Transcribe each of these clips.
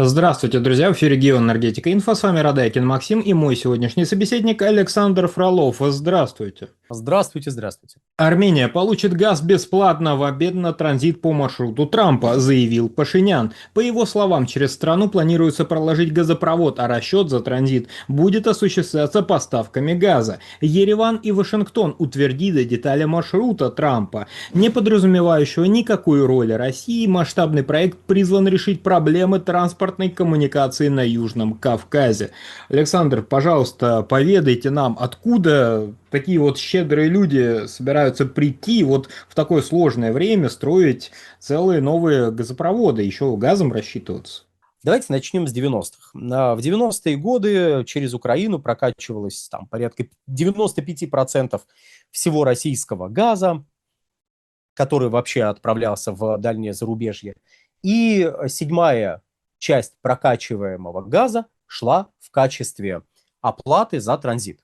Здравствуйте, друзья! В эфире Геоэнергетика Инфо. С вами Радайкин Максим и мой сегодняшний собеседник Александр Фролов. Здравствуйте! Здравствуйте, здравствуйте. Армения получит газ бесплатно в обмен на транзит по маршруту Трампа, заявил Пашинян. По его словам, через страну планируется проложить газопровод, а расчет за транзит будет осуществляться поставками газа. Ереван и Вашингтон утвердили детали маршрута Трампа, не подразумевающего никакой роли России. Масштабный проект призван решить проблемы транспортной коммуникации на Южном Кавказе. Александр, пожалуйста, поведайте нам, откуда такие вот щедрые люди собираются прийти вот в такое сложное время строить целые новые газопроводы, еще газом рассчитываться. Давайте начнем с 90-х. В 90-е годы через Украину прокачивалось там порядка 95% всего российского газа, который вообще отправлялся в дальнее зарубежье. И седьмая часть прокачиваемого газа шла в качестве оплаты за транзит.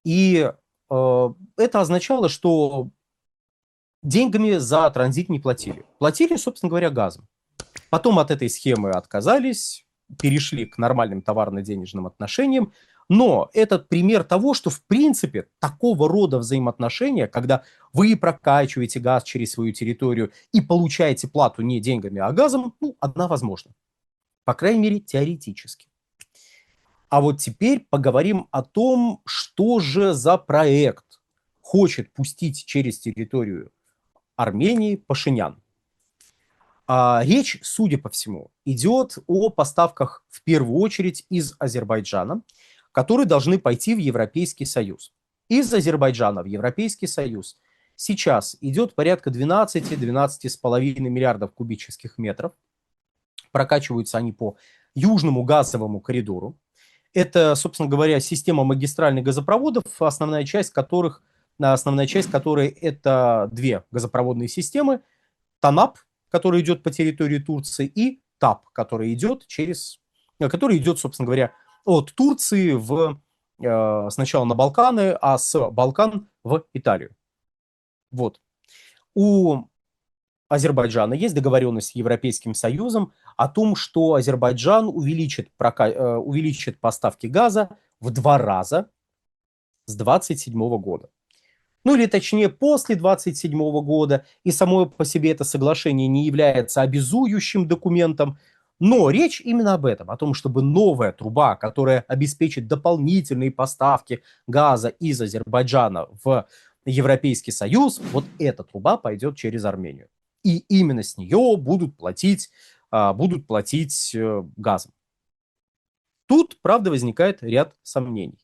И это означало, что деньгами за транзит не платили. Платили, собственно говоря, газом. Потом от этой схемы отказались, перешли к нормальным товарно-денежным отношениям. Но это пример того, что в принципе такого рода взаимоотношения, когда вы прокачиваете газ через свою территорию и получаете плату не деньгами, а газом, одна возможна. По крайней мере, теоретически. А вот теперь поговорим о том, что же за проект хочет пустить через территорию Армении Пашинян. Речь, судя по всему, идет о поставках в первую очередь из Азербайджана, которые должны пойти в Европейский Союз. Из Азербайджана в Европейский Союз сейчас идет порядка 12-12,5 миллиардов кубических метров. Прокачиваются они по Южному газовому коридору. Это, собственно говоря, система магистральных газопроводов, основная часть которой это две газопроводные системы. ТАНАП, который идет по территории Турции, и ТАП, который идет, собственно говоря, от Турции сначала на Балканы, а с Балкан в Италию. Вот. У Азербайджана есть договоренность с Европейским Союзом о том, что Азербайджан увеличит поставки газа в 2 раза с 27 года. Или точнее после 27 года, и само по себе это соглашение не является обязующим документом, но речь именно об этом, о том, чтобы новая труба, которая обеспечит дополнительные поставки газа из Азербайджана в Европейский Союз, вот эта труба пойдет через Армению. И именно с нее будут платить газом. Тут, правда, возникает ряд сомнений.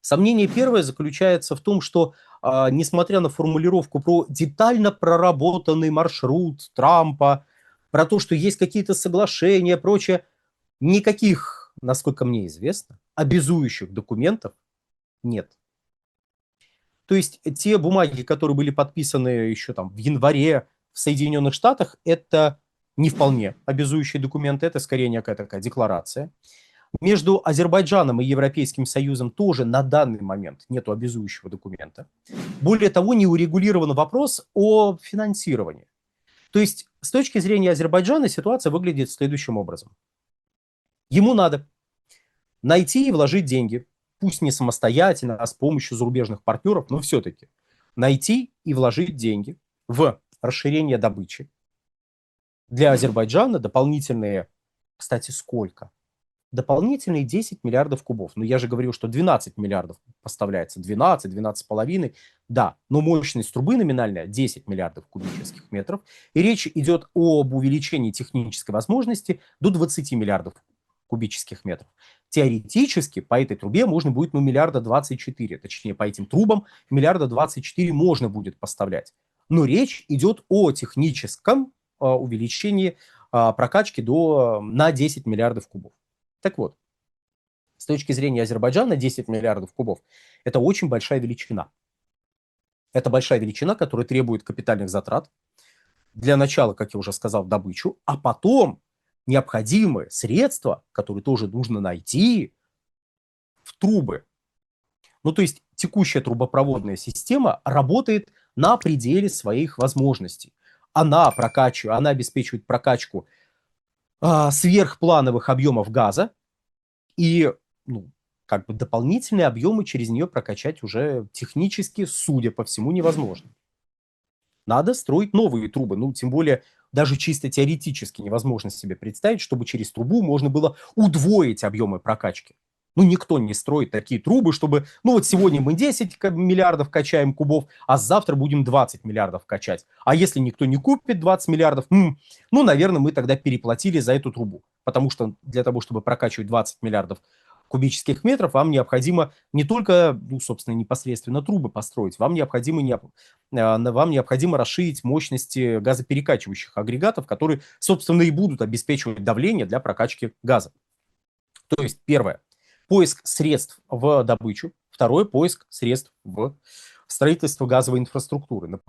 Сомнение первое заключается в том, что, несмотря на формулировку про детально проработанный маршрут Трампа, про то, что есть какие-то соглашения, прочее, никаких, насколько мне известно, обязующих документов нет. То есть те бумаги, которые были подписаны еще там в январе в Соединенных Штатах, это не вполне обязующие документы, это скорее некая такая декларация. Между Азербайджаном и Европейским Союзом тоже на данный момент нет обязующего документа. Более того, не урегулирован вопрос о финансировании. То есть с точки зрения Азербайджана ситуация выглядит следующим образом. Ему надо найти и вложить деньги, пусть не самостоятельно, а с помощью зарубежных партнеров, но все-таки найти и вложить деньги в расширение добычи. Для Азербайджана дополнительные, кстати, сколько? Дополнительные 10 миллиардов кубов. Но я же говорил, что 12 миллиардов поставляется. 12, 12,5. Да, но мощность трубы номинальная 10 миллиардов кубических метров. И речь идет об увеличении технической возможности до 20 миллиардов кубических метров. Теоретически по этой трубе можно будет, миллиарда 24. Точнее, по этим трубам миллиарда 24 можно будет поставлять. Но речь идет о техническом увеличении прокачки на 10 миллиардов кубов. Так вот, с точки зрения Азербайджана 10 миллиардов кубов – это очень большая величина. Это большая величина, которая требует капитальных затрат. Для начала, как я уже сказал, добычу, а потом необходимые средства, которые тоже нужно найти в трубы. То есть текущая трубопроводная система работает на пределе своих возможностей. Она обеспечивает прокачку сверхплановых объемов газа, и ну, как бы дополнительные объемы через нее прокачать уже технически, судя по всему, невозможно. Надо строить новые трубы. Ну, тем более, даже чисто теоретически невозможно себе представить, чтобы через трубу можно было удвоить объемы прокачки. Ну, никто не строит такие трубы, чтобы, ну, вот сегодня мы 10 миллиардов качаем кубов, а завтра будем 20 миллиардов качать. А если никто не купит 20 миллиардов, ну, наверное, мы тогда переплатили за эту трубу. Потому что для того, чтобы прокачивать 20 миллиардов кубических метров, вам необходимо не только, ну, собственно, непосредственно трубы построить, вам необходимо расширить мощности газоперекачивающих агрегатов, которые, собственно, и будут обеспечивать давление для прокачки газа. То есть, первое, поиск средств в добычу, второе, поиск средств в строительство газовой инфраструктуры.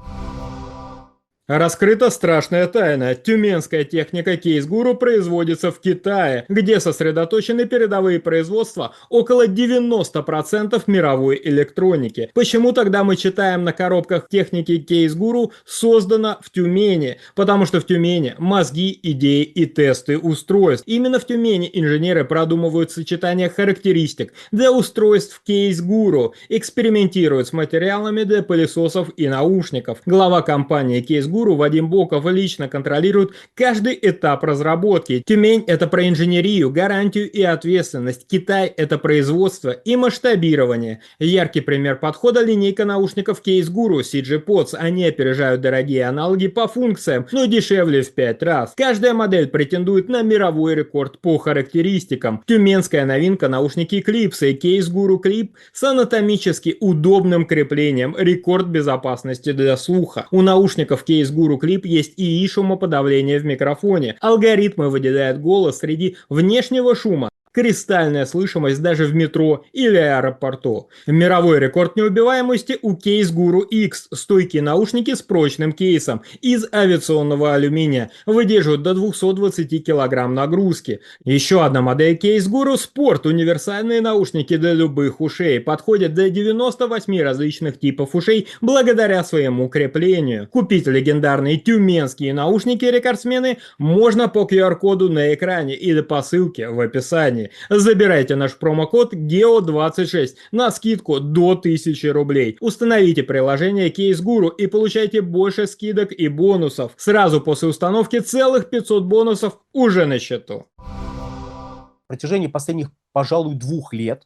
Раскрыта страшная тайна. Тюменская техника Кейс-Гуру производится в Китае, где сосредоточены передовые производства около 90% мировой электроники. Почему тогда мы читаем на коробках техники Кейс-Гуру «Создано в Тюмени»? Потому что в Тюмени мозги, идеи и тесты устройств. Именно в Тюмени инженеры продумывают сочетание характеристик для устройств Кейс-Гуру, экспериментируют с материалами для пылесосов и наушников. Глава компании Кейс-Гуру Вадим Боков лично контролирует каждый этап разработки. Тюмень – это про инженерию, гарантию и ответственность. Китай – это производство и масштабирование. Яркий пример подхода – линейка наушников Кейс-Гуру CG Pods. Они опережают дорогие аналоги по функциям, но дешевле в 5 раз. Каждая модель претендует на мировой рекорд по характеристикам. Тюменская новинка – наушники Клипсы. Кейс-Гуру Клип с анатомически удобным креплением. Рекорд безопасности для слуха. У наушников Кейс Guru Clip есть ИИ шумоподавление в микрофоне. Алгоритмы выделяют голос среди внешнего шума. Кристальная слышимость даже в метро или аэропорту. Мировой рекорд неубиваемости у Case Guru X. Стойкие наушники с прочным кейсом из авиационного алюминия. Выдерживают до 220 кг нагрузки. Еще одна модель Case Guru Sport. Универсальные наушники для любых ушей. Подходят для 98 различных типов ушей благодаря своему креплению. Купить легендарные тюменские наушники-рекордсмены можно по QR-коду на экране или по ссылке в описании. Забирайте наш промокод GEO26 на скидку до 1000 рублей. Установите приложение Case Guru и получайте больше скидок и бонусов. Сразу после установки целых 500 бонусов уже на счету. На протяжении последних, пожалуй, 2 лет,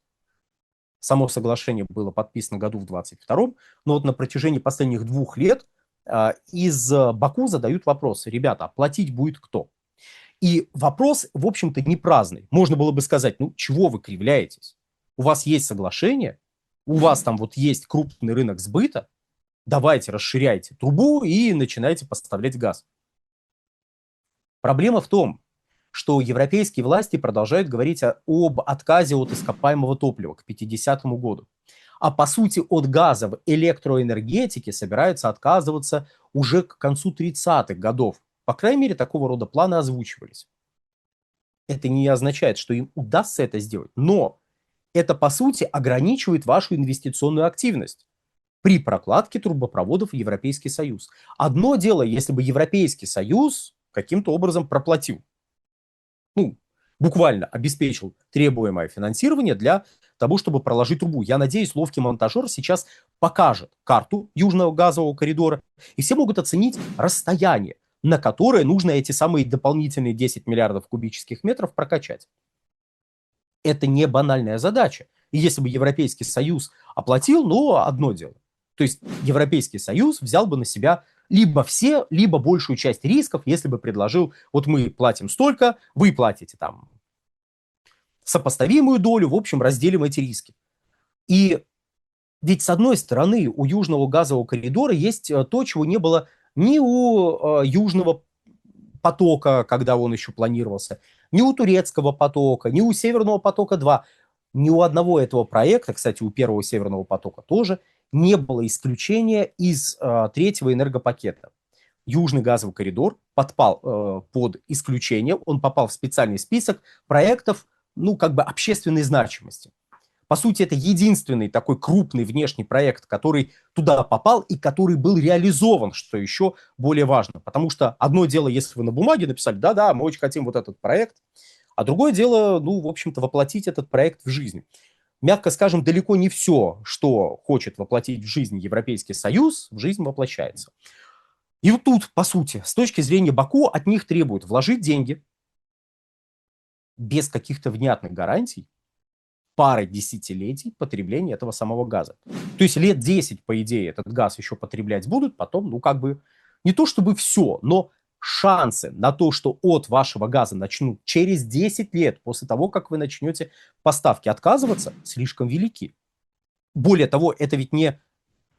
само соглашение было подписано году в 22-м, но вот на протяжении последних 2 лет из Баку задают вопросы. Ребята, а платить будет кто? И вопрос, в общем-то, не праздный. Можно было бы сказать, ну, чего вы кривляетесь? У вас есть соглашение, у вас там вот есть крупный рынок сбыта, давайте расширяйте трубу и начинайте поставлять газ. Проблема в том, что европейские власти продолжают говорить об отказе от ископаемого топлива к 50-му году. А по сути от газа в электроэнергетике собираются отказываться уже к концу 30-х годов. По крайней мере, такого рода планы озвучивались. Это не означает, что им удастся это сделать, но это, по сути, ограничивает вашу инвестиционную активность при прокладке трубопроводов в Европейский Союз. Одно дело, если бы Европейский Союз каким-то образом проплатил, ну, буквально обеспечил требуемое финансирование для того, чтобы проложить трубу. Я надеюсь, ловкий монтажер сейчас покажет карту Южного газового коридора, и все могут оценить расстояние, на которые нужно эти самые дополнительные 10 миллиардов кубических метров прокачать. Это не банальная задача. И если бы Европейский Союз оплатил, ну, одно дело. То есть Европейский Союз взял бы на себя либо все, либо большую часть рисков, если бы предложил, вот мы платим столько, вы платите там сопоставимую долю, в общем, разделим эти риски. И ведь, с одной стороны, у Южного газового коридора есть то, чего не было ни у Южного потока, когда он еще планировался, ни у Турецкого потока, ни у Северного потока-2. Ни у одного этого проекта, кстати, у первого Северного потока тоже, не было исключения из третьего энергопакета. Южный газовый коридор подпал под исключение, он попал в специальный список проектов, ну, как бы общественной значимости. По сути, это единственный такой крупный внешний проект, который туда попал и который был реализован, что еще более важно. Потому что одно дело, если вы на бумаге написали, да-да, мы очень хотим вот этот проект, а другое дело, ну, в общем-то, воплотить этот проект в жизнь. Мягко скажем, далеко не все, что хочет воплотить в жизнь Европейский Союз, в жизнь воплощается. И вот тут, по сути, с точки зрения Баку, от них требуют вложить деньги без каких-то внятных гарантий, пары десятилетий потребления этого самого газа. То есть лет 10, по идее, этот газ еще потреблять будут, потом, ну, как бы, не то чтобы все, но шансы на то, что от вашего газа начнут через 10 лет после того, как вы начнете поставки отказываться, слишком велики. Более того, это ведь не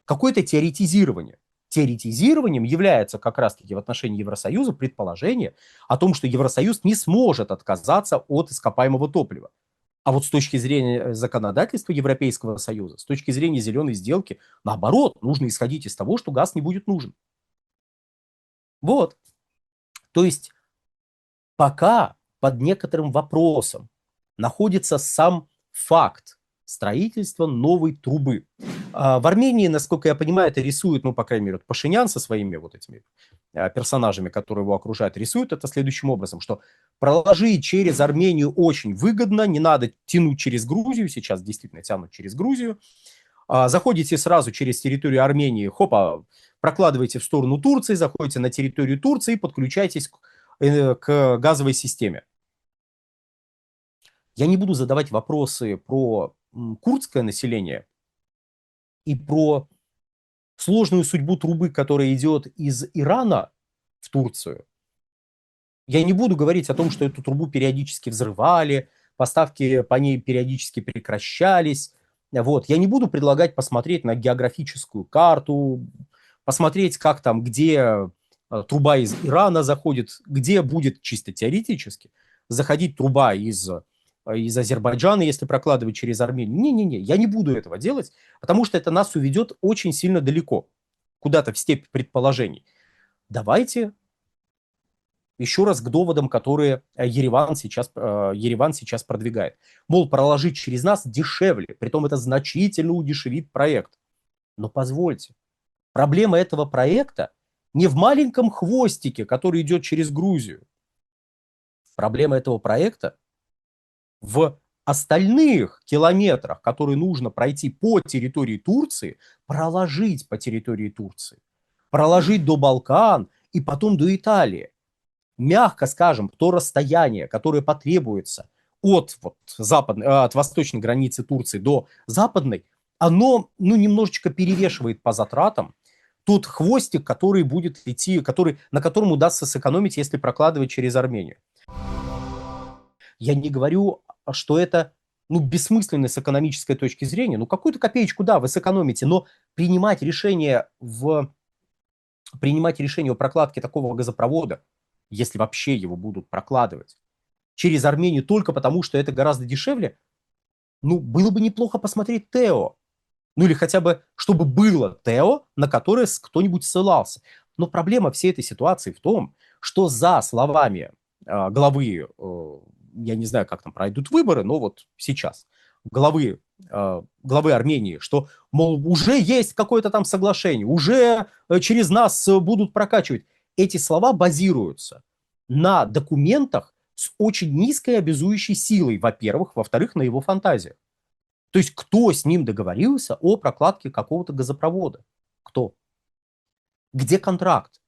какое-то теоретизирование. Теоретизированием является как раз-таки в отношении Евросоюза предположение о том, что Евросоюз не сможет отказаться от ископаемого топлива. А вот с точки зрения законодательства Европейского Союза, с точки зрения зеленой сделки, наоборот, нужно исходить из того, что газ не будет нужен. Вот. То есть пока под некоторым вопросом находится сам факт строительства новой трубы. В Армении, насколько я понимаю, это рисует, ну, по крайней мере, Пашинян со своими вот этими персонажами, которые его окружают, рисует это следующим образом, что проложить через Армению очень выгодно, не надо тянуть через Грузию, сейчас действительно тянут через Грузию, заходите сразу через территорию Армении, хопа, прокладываете в сторону Турции, заходите на территорию Турции, подключайтесь к газовой системе. Я не буду задавать вопросы про курдское население и про сложную судьбу трубы, которая идет из Ирана в Турцию. Я не буду говорить о том, что эту трубу периодически взрывали, поставки по ней периодически прекращались. Вот. Я не буду предлагать посмотреть на географическую карту, посмотреть, как там, где труба из Ирана заходит, где будет чисто теоретически заходить труба из Азербайджана, если прокладывать через Армению. Не-не-не, я не буду этого делать, потому что это нас уведет очень сильно далеко, куда-то в степь предположений. Давайте еще раз к доводам, которые Ереван сейчас продвигает. Мол, проложить через нас дешевле, притом это значительно удешевит проект. Но позвольте, проблема этого проекта не в маленьком хвостике, который идет через Грузию. Проблема этого проекта в остальных километрах, которые нужно пройти по территории Турции, проложить по территории Турции, проложить до Балкан и потом до Италии. Мягко скажем, то расстояние, которое потребуется от восточной границы Турции до западной, оно немножечко перевешивает по затратам тот хвостик, который будет идти, на котором удастся сэкономить, если прокладывать через Армению. Я не говорю, что это бессмысленно с экономической точки зрения. Какую-то копеечку, да, вы сэкономите, но принимать решение о прокладке такого газопровода, если вообще его будут прокладывать, через Армению только потому, что это гораздо дешевле, было бы неплохо посмотреть ТЭО. Или хотя бы, чтобы было ТЭО, на которое кто-нибудь ссылался. Но проблема всей этой ситуации в том, что за словами главы, я не знаю, как там пройдут выборы, но вот сейчас, главы Армении, что, мол, уже есть какое-то там соглашение, уже через нас будут прокачивать. Эти слова базируются на документах с очень низкой обязующей силой, во-первых, во-вторых, на его фантазиях. То есть кто с ним договорился о прокладке какого-то газопровода? Кто? Где контракт?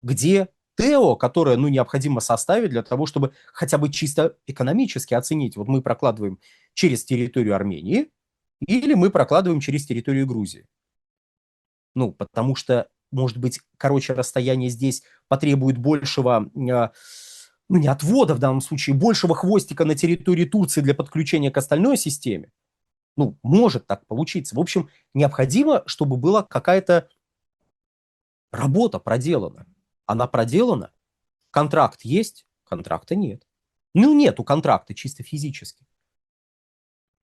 Где ТЭО, которое необходимо составить для того, чтобы хотя бы чисто экономически оценить, вот мы прокладываем через территорию Армении или мы прокладываем через территорию Грузии? Потому что, может быть, расстояние здесь потребует большего, не отвода в данном случае, большего хвостика на территории Турции для подключения к остальной системе. Может так получиться. В общем, необходимо, чтобы была какая-то работа проделана. Она проделана, контракт есть, контракта нет. Нету контракта чисто физически.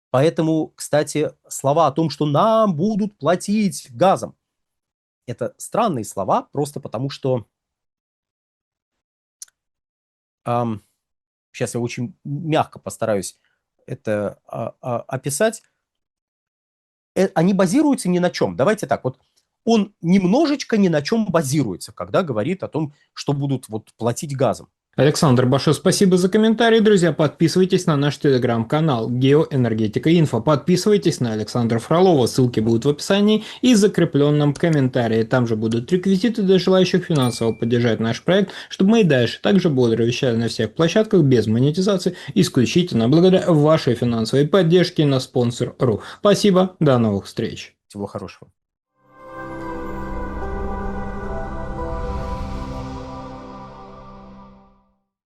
Поэтому, кстати, слова о том, что нам будут платить газом, это странные слова, просто потому что сейчас я очень мягко постараюсь это описать. Они базируются ни на чем. Давайте так, вот он немножечко ни на чем базируется, когда говорит о том, что будут вот платить газом. Александр, большое спасибо за комментарий. Друзья, подписывайтесь на наш телеграм-канал Геоэнергетика Инфо. Подписывайтесь на Александра Фролова. Ссылки будут в описании и закрепленном комментарии. Там же будут реквизиты для желающих финансово поддержать наш проект, чтобы мы и дальше также бодро вещали на всех площадках без монетизации, исключительно благодаря вашей финансовой поддержке на спонсор.ру. Спасибо, до новых встреч. Всего хорошего.